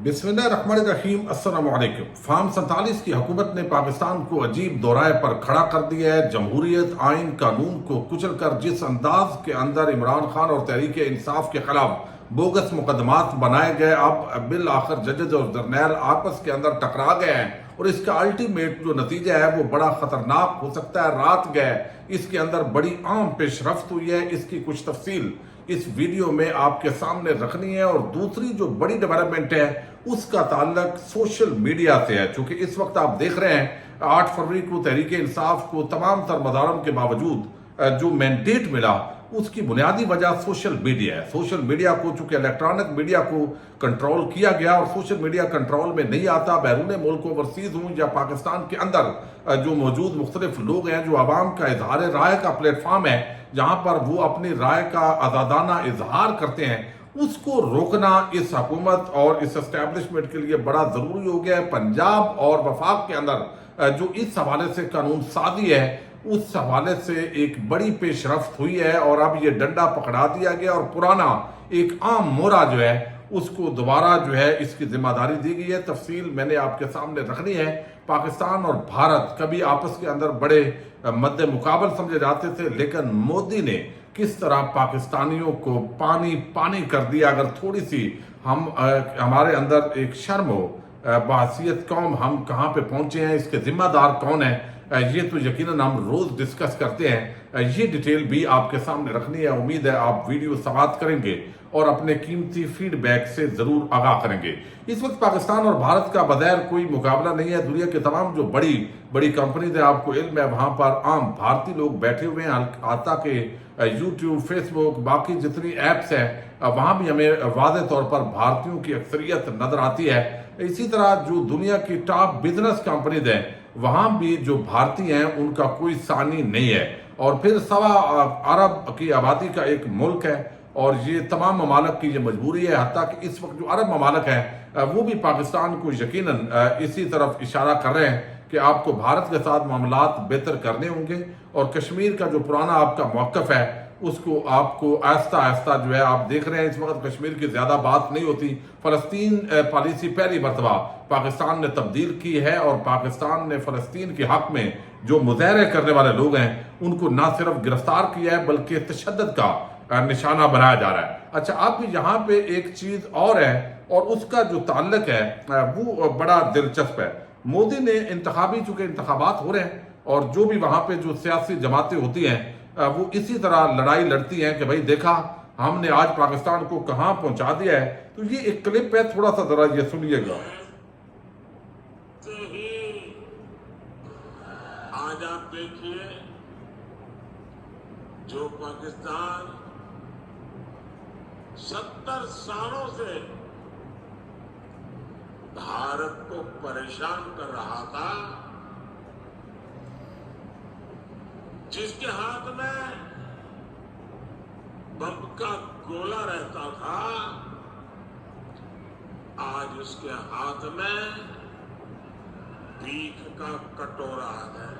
بسم اللہ الرحمن الرحیم۔ السلام علیکم۔ فارم 47 کی حکومت نے پاکستان کو عجیب دورائے پر کھڑا کر دیا ہے۔ جمہوریت آئین قانون کو کچل کر جس انداز کے اندر عمران خان اور تحریک انصاف کے خلاف بوگس مقدمات بنائے گئے، اب بالآخر ججز اور جرنیل آپس کے اندر ٹکرا گئے ہیں اور اس کا الٹیمیٹ جو نتیجہ ہے وہ بڑا خطرناک ہو سکتا ہے۔ رات گئے اس کے اندر بڑی عام پیش رفت ہوئی ہے، اس کی کچھ تفصیل اس ویڈیو میں آپ کے سامنے رکھنی ہے۔ اور دوسری جو بڑی ڈیولپمنٹ ہے اس کا تعلق سوشل میڈیا سے ہے، چونکہ اس وقت آپ دیکھ رہے ہیں 8 فروری کو تحریک انصاف کو تمام تر مظالم کے باوجود جو مینڈیٹ ملا اس کی بنیادی وجہ سوشل میڈیا ہے۔ سوشل میڈیا کو چونکہ الیکٹرانک میڈیا کو کنٹرول کیا گیا اور سوشل میڈیا کنٹرول میں نہیں آتا، بیرون ملک اوورسیز ہوں یا پاکستان کے اندر جو موجود مختلف لوگ ہیں، جو عوام کا اظہار رائے کا پلیٹ فارم ہے جہاں پر وہ اپنی رائے کا آزادانہ اظہار کرتے ہیں، اس کو روکنا اس حکومت اور اس اسٹیبلشمنٹ کے لیے بڑا ضروری ہو گیا ہے۔ پنجاب اور وفاق کے اندر جو اس حوالے سے قانون سازی ہے اس حوالے سے ایک بڑی پیش رفت ہوئی ہے اور اب یہ ڈنڈا پکڑا دیا گیا اور پرانا ایک عام مورا جو ہے اس کو دوبارہ جو ہے اس کی ذمہ داری دی گئی ہے۔ تفصیل میں نے آپ کے سامنے رکھنی ہے۔ پاکستان اور بھارت کبھی آپس کے اندر بڑے مد مقابل سمجھے جاتے تھے، لیکن مودی نے کس طرح پاکستانیوں کو پانی پانی کر دیا۔ اگر تھوڑی سی ہمارے اندر ایک شرم ہو بحیثیت قوم ہم کہاں پہ پہنچے ہیں، اس کے ذمہ دار کون ہیں، یہ تو یقیناً ہم روز ڈسکس کرتے ہیں۔ یہ ڈیٹیل بھی آپ کے سامنے رکھنی ہے۔ امید ہے آپ ویڈیو سماعت کریں گے اور اپنے قیمتی فیڈ بیک سے ضرور آگاہ کریں گے۔ اس وقت پاکستان اور بھارت کا بظاہر کوئی مقابلہ نہیں ہے۔ دنیا کے تمام جو بڑی کمپنیز ہیں، آپ کو علم ہے، وہاں پر عام بھارتی لوگ بیٹھے ہوئے ہیں، حتیٰ کہ یوٹیوب، فیس بک، باقی جتنی ایپس ہیں وہاں بھی ہمیں واضح طور پر بھارتیوں کی اکثریت نظر آتی ہے۔ اسی طرح جو دنیا کی ٹاپ بزنس کمپنیز ہیں وہاں بھی جو بھارتی ہیں ان کا کوئی ثانی نہیں ہے، اور پھر 1.25 ارب کی آبادی کا ایک ملک ہے اور یہ تمام ممالک کی یہ مجبوری ہے، حتیٰ کہ اس وقت جو عرب ممالک ہیں وہ بھی پاکستان کو یقیناً اسی طرف اشارہ کر رہے ہیں کہ آپ کو بھارت کے ساتھ معاملات بہتر کرنے ہوں گے، اور کشمیر کا جو پرانا آپ کا موقف ہے اس کو آپ کو آہستہ آہستہ جو ہے آپ دیکھ رہے ہیں اس وقت کشمیر کی زیادہ بات نہیں ہوتی۔ فلسطین پالیسی پہلی مرتبہ پاکستان نے تبدیل کی ہے اور پاکستان نے فلسطین کے حق میں جو مظاہرے کرنے والے لوگ ہیں ان کو نہ صرف گرفتار کیا ہے بلکہ تشدد کا نشانہ بنایا جا رہا ہے۔ اچھا، اب یہاں پہ ایک چیز اور ہے اور اس کا جو تعلق ہے وہ بڑا دلچسپ ہے۔ مودی نے چونکہ انتخابات ہو رہے ہیں اور جو بھی وہاں پہ جو سیاسی جماعتیں ہوتی ہیں وہ اسی طرح لڑائی لڑتی ہیں کہ بھائی دیکھا ہم نے آج پاکستان کو کہاں پہنچا دیا ہے۔ تو یہ ایک کلپ ہے، تھوڑا سا ذرا یہ سنیے گا۔ آج آپ دیکھیے جو پاکستان 70 سالوں سے بھارت کو پریشان کر رہا تھا، جس کے ہاتھ میں بم کا گولا رہتا تھا، آج اس کے ہاتھ میں بھیک کا کٹورا ہے۔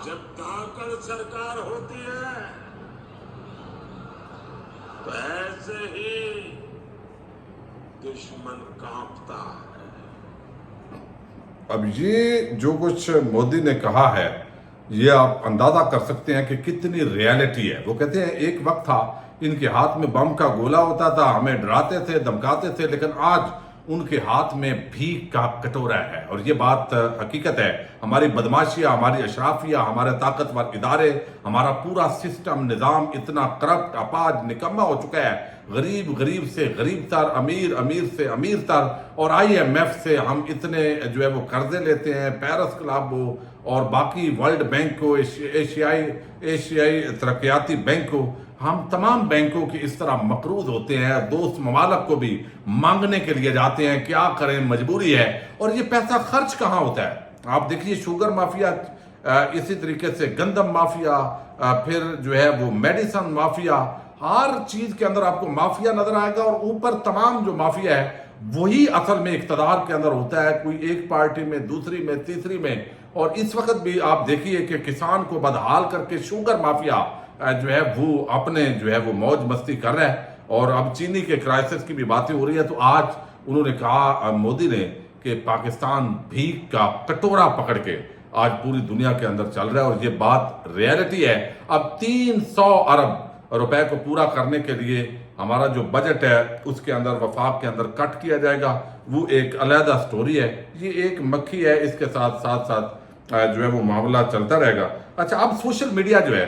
جب دھاکڑ سرکار ہوتی ہے تو ایسے ہی دشمن کانپتا ہے۔ اب یہ جو کچھ مودی نے کہا ہے یہ آپ اندازہ کر سکتے ہیں کہ کتنی ریالٹی ہے۔ وہ کہتے ہیں ایک وقت تھا ان کے ہاتھ میں بم کا گولا ہوتا تھا، ہمیں ڈراتے تھے، دھمکاتے تھے، لیکن آج ان کے ہاتھ میں بھیک کا کٹورا ہے۔ اور یہ بات حقیقت ہے۔ ہماری بدماشیاں، ہماری اشرافیہ، ہمارے طاقتور ادارے، ہمارا پورا سسٹم نظام اتنا کرپٹ، اپاج، نکما ہو چکا ہے۔ غریب سے غریب تر، امیر سے امیر تر، اور IMF سے ہم اتنے جو ہے وہ قرضے لیتے ہیں، پیرس کلب ہو اور باقی ورلڈ بینک ہو، ایشیائی ترقیاتی بینک ہو، ہم تمام بینکوں کی اس طرح مقروض ہوتے ہیں، دوست ممالک کو بھی مانگنے کے لیے جاتے ہیں، کیا کریں مجبوری ہے۔ اور یہ پیسہ خرچ کہاں ہوتا ہے؟ آپ دیکھیے شوگر مافیا، اسی طریقے سے گندم مافیا، پھر جو ہے وہ میڈیسن مافیا، ہر چیز کے اندر آپ کو مافیا نظر آئے گا، اور اوپر تمام جو مافیا ہے وہی اصل میں اقتدار کے اندر ہوتا ہے۔ کوئی ایک پارٹی میں، دوسری میں، تیسری میں اور اس وقت بھی آپ دیکھیے کہ کسان کو بدحال کر کے شوگر مافیا جو ہے وہ اپنے جو ہے وہ موج مستی کر رہا ہے. اور اب چینی کے کرائسس کی بھی باتیں ہو رہی ہیں. تو آج انہوں نے کہا مودی نے کہ پاکستان بھیک کا کٹورا پکڑ کے آج پوری دنیا کے اندر چل رہا ہے, اور یہ بات ریئلٹی ہے. اب 300 ارب روپے کو پورا کرنے کے لیے ہمارا جو بجٹ ہے اس کے اندر وفاق کے اندر کٹ کیا جائے گا, وہ ایک علیحدہ سٹوری ہے. یہ ایک مکھی ہے, اس کے ساتھ ساتھ جو ہے وہ معاملہ چلتا رہے گا. اچھا, اب سوشل میڈیا جو ہے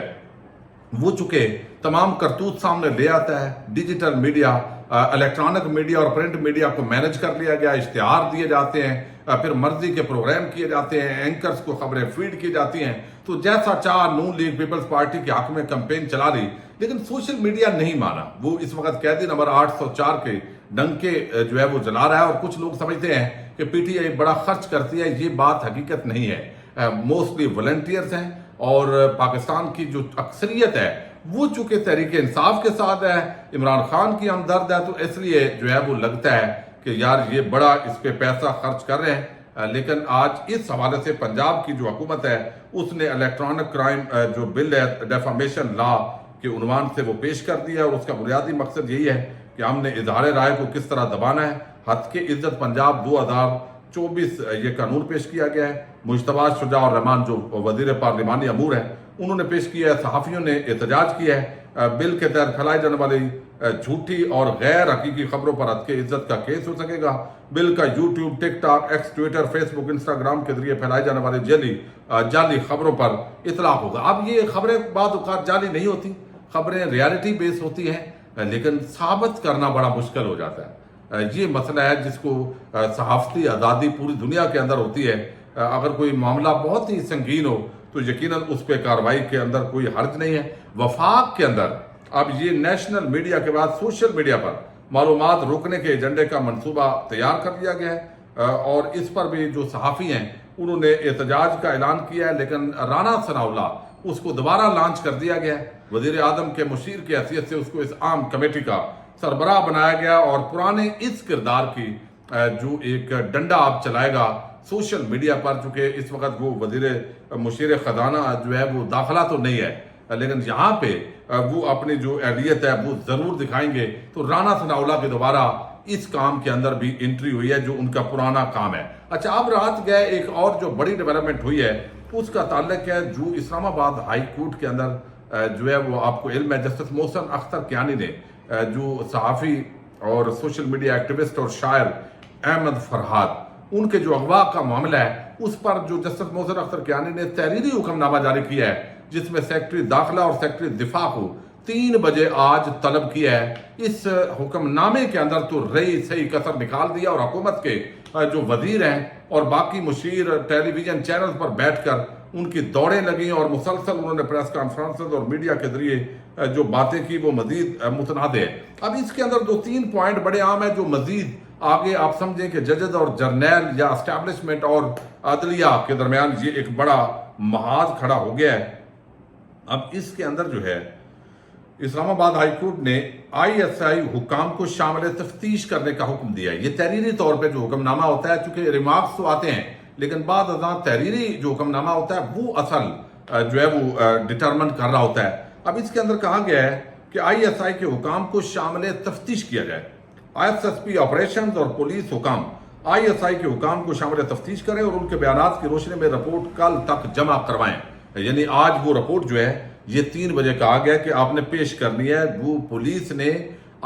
وہ چونکہ تمام کرتوت سامنے لے آتا ہے, ڈیجیٹل میڈیا, الیکٹرانک میڈیا اور پرنٹ میڈیا کو مینج کر لیا گیا, اشتہار دیے جاتے ہیں, پھر مرضی کے پروگرام کیے جاتے ہیں, اینکرز کو خبریں فیڈ کی جاتی ہیں. تو جیسا چاہ نون لیگ پیپلز پارٹی کے حق میں کمپین چلا رہی, لیکن سوشل میڈیا نہیں مانا. وہ اس وقت قیدی نمبر 804 کے ڈنکے جو ہے وہ جلا رہا ہے, اور کچھ لوگ سمجھتے ہیں کہ پی ٹی آئی بڑا خرچ کرتی ہے. یہ بات حقیقت نہیں ہے. موسٹلی والنٹیئرز ہیں, اور پاکستان کی جو اکثریت ہے وہ چونکہ تحریک انصاف کے ساتھ ہے, عمران خان کی ہمدرد ہے, تو اس لیے جو ہے وہ لگتا ہے کہ یار یہ بڑا اس پہ پیسہ خرچ کر رہے ہیں. لیکن آج اس حوالے سے پنجاب کی جو حکومت ہے اس نے الیکٹرانک کرائم جو بل ہے ڈیفامیشن لا کے عنوان سے وہ پیش کر دیا, اور اس کا بنیادی مقصد یہی ہے کہ ہم نے اظہار رائے کو کس طرح دبانا ہے. حد کے عزت پنجاب 2024 یہ قانون پیش کیا گیا ہے. مجتبیٰ شجاع الرحمان جو وزیر پارلیمانی امور ہیں انہوں نے پیش کیا ہے. صحافیوں نے احتجاج کیا ہے. بل کے تحت پھیلائی جانے والی جھوٹی اور غیر حقیقی خبروں پر حد کے عزت کا کیس ہو سکے گا. بل کا یوٹیوب, ٹک ٹاک, ایکس, ٹویٹر, فیس بک, انسٹاگرام کے ذریعے پھیلائی جانے والی جعلی خبروں پر اطلاق ہوگا. اب یہ خبریں بعض اوقات جعلی نہیں ہوتی, خبریں ریالٹی بیس ہوتی ہیں, لیکن ثابت کرنا بڑا مشکل ہو جاتا ہے. یہ مسئلہ ہے جس کو صحافتی آزادی پوری دنیا کے اندر ہوتی ہے. اگر کوئی معاملہ بہت ہی سنگین ہو تو یقیناً اس پہ کارروائی کے اندر کوئی حرج نہیں ہے. وفاق کے اندر اب یہ نیشنل میڈیا کے بعد سوشل میڈیا پر معلومات روکنے کے ایجنڈے کا منصوبہ تیار کر دیا گیا ہے, اور اس پر بھی جو صحافی ہیں انہوں نے احتجاج کا اعلان کیا ہے, لیکن رانا ثناء اللہ اس کو دوبارہ لانچ کر دیا گیا ہے. وزیر اعظم کے مشیر کی حیثیت سے اس کو اس عام کمیٹی کا سربراہ بنایا گیا, اور پرانے اس کردار کی جو ایک ڈنڈا آپ چلائے گا سوشل میڈیا پر, چونکہ اس وقت وہ مشیر خزانہ جو ہے وہ داخلہ تو نہیں ہے, لیکن یہاں پہ وہ اپنی جو اہلیت ہے وہ ضرور دکھائیں گے. تو رانا ثناء اللہ کے دوبارہ اس کام کے اندر بھی انٹری ہوئی ہے جو ان کا پرانا کام ہے. اچھا, اب رات گئے ایک اور جو بڑی ڈیولپمنٹ ہوئی ہے اس کا تعلق ہے جو اسلام آباد ہائی کورٹ کے اندر جو ہے وہ آپ کو علم ہے, جسٹس محسن اختر کیانی نے جو صحافی اور سوشل میڈیا ایکٹیوسٹ اور شاعر احمد فرحاد ان کے جو اغوا کا معاملہ ہے اس پر جو جسٹس محسن اختر کیانی نے تحریری حکم نامہ جاری کیا ہے, جس میں سیکرٹری داخلہ اور سیکرٹری دفاع کو 3 بجے آج طلب کیا ہے. اس حکم نامے کے اندر تو رئی صحیح کسر نکال دیا, اور حکومت کے جو وزیر ہیں اور باقی مشیر ٹیلی ویژن چینلز پر بیٹھ کر ان کی دوڑیں لگیں, اور مسلسل انہوں نے پریس کانفرنسز اور میڈیا کے ذریعے جو باتیں کی وہ مزید متنازع ہے. اب اس کے اندر 2-3 پوائنٹ بڑے عام ہیں جو مزید آگے آپ سمجھیں کہ ججز اور جرنیل یا اسٹیبلشمنٹ اور عدلیہ کے درمیان یہ ایک بڑا محاذ کھڑا ہو گیا ہے. اب اس کے اندر جو ہے اسلام آباد ہائی کورٹ نے ISI حکام کو شامل تفتیش کرنے کا حکم دیا ہے. یہ تحریری طور پہ جو حکم نامہ ہوتا ہے, چونکہ ریمارکس تو آتے ہیں لیکن بعض ازاں تحریری جو حکم نامہ ہوتا ہے وہ اصل جو ہے وہ ڈٹرمن کر رہا ہوتا ہے. اب اس کے اندر کہا گیا ہے کہ ISI کے حکام کو شامل تفتیش کیا جائے. SSP آپریشنز اور پولیس حکام ISI کے حکام کو شامل تفتیش کریں اور ان کے بیانات کی روشنی میں رپورٹ کل تک جمع کروائیں. یعنی آج وہ رپورٹ جو ہے یہ 3 بجے کہا گیا کہ آپ نے پیش کرنی ہے. وہ پولیس نے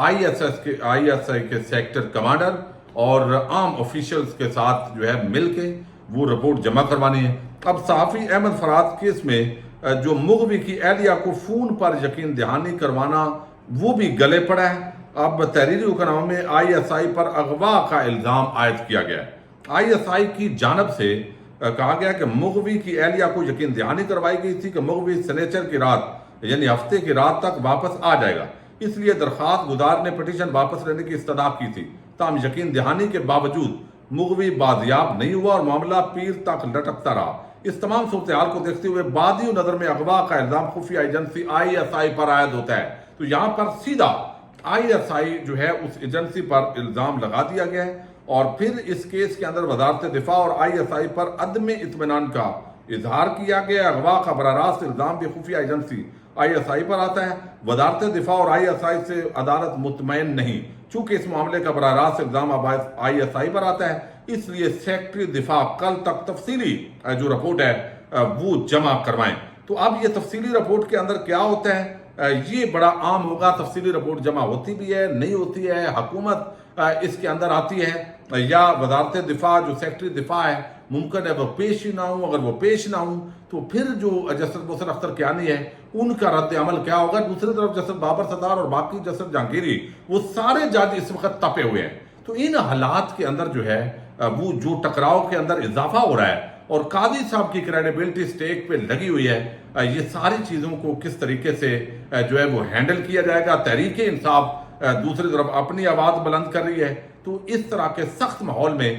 ISI کے سیکٹر کمانڈر اور عام آفیشلز کے ساتھ جو ہے مل کے وہ رپورٹ جمع کروانی ہے. اب صحافی احمد فرحاد کیس میں جو مغوی کی اہلیہ کو فون پر یقین دہانی کروانا وہ بھی گلے پڑا ہے. اب تحریری حکم میں ISI پر اغوا کا الزام عائد کیا گیا ہے. ISI کی جانب سے کہا گیا کہ مغوی کی اہلیہ کو یقین دہانی کروائی گئی تھی کہ مغوی سنیچر کی رات یعنی ہفتے کی رات تک واپس آ جائے گا, اس لیے درخواست گزار نے پٹیشن واپس لینے کی استدعا کی تھی. تاہم یقین دہانی کے باوجود مغوی بازیاب نہیں ہوا اور معاملہ پیر تک لٹکتا رہا. اس تمام صورتحال کو دیکھتے ہوئے بادی نظر میں اغوا کا الزام خفیہ ایجنسی ISI پر عائد ہوتا ہے. تو یہاں پر سیدھا ISI جو ہے اس ایجنسی پر الزام لگا دیا گیا ہے, اور پھر اس کیس کے اندر وزارت دفاع اور آئی ایس آئی پر عدم اطمینان کا اظہار کیا گیا. اغوا کا براہ راست الزام بھی خفیہ ایجنسی آئی ایس آئی پر آتا ہے. وزارت دفاع اور آئی ایس آئی سے عدالت مطمئن نہیں چونکہ اس معاملے کا براہ راست الزام آئی ایس آئی پر آتا ہے، اس لیے سیکرٹری دفاع کل تک تفصیلی جو رپورٹ ہے وہ جمع کروائیں. تو اب یہ تفصیلی رپورٹ کے اندر کیا ہوتا ہے یہ بڑا عام ہوگا. تفصیلی رپورٹ جمع ہوتی بھی ہے، نہیں ہوتی ہے، حکومت اس کے اندر آتی ہے یا وزارت دفاع جو سیکرٹری دفاع ہے ممکن ہے وہ پیش ہی نہ ہوں. اگر وہ پیش نہ ہوں تو پھر جو جسٹس محسن اختر کیانی ہے ان کا رد عمل کیا ہوگا. دوسری طرف جسٹس بابر ستار اور باقی جسٹس جہانگیری وہ سارے جج اس وقت تپے ہوئے ہیں. تو ان حالات کے اندر جو ہے وہ جو ٹکراؤ کے اندر اضافہ ہو رہا ہے اور قاضی صاحب کی کریڈیبلٹی سٹیک پہ لگی ہوئی ہے، یہ ساری چیزوں کو کس طریقے سے جو ہے وہ ہینڈل کیا جائے گا. تحریک انصاف دوسری طرف اپنی آواز بلند کر رہی ہے. تو اس طرح کے سخت ماحول میں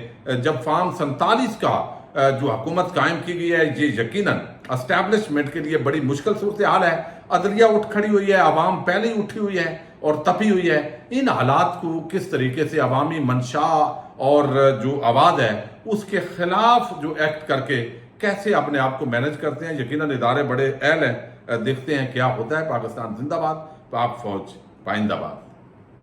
جب فارم 47 کا جو حکومت قائم کی گئی ہے یہ یقیناً اسٹیبلشمنٹ کے لیے بڑی مشکل صورتحال ہے. عدلیہ اٹھ کھڑی ہوئی ہے، عوام پہلے ہی اٹھی ہوئی ہے اور تپی ہوئی ہے. ان حالات کو کس طریقے سے عوامی منشا اور جو آواز ہے اس کے خلاف جو ایکٹ کر کے کیسے اپنے آپ کو مینج کرتے ہیں. یقیناً ادارے بڑے اہل ہیں، دیکھتے ہیں کیا ہوتا ہے. پاکستان زندہ باد، پاک فوج پائندہ باد.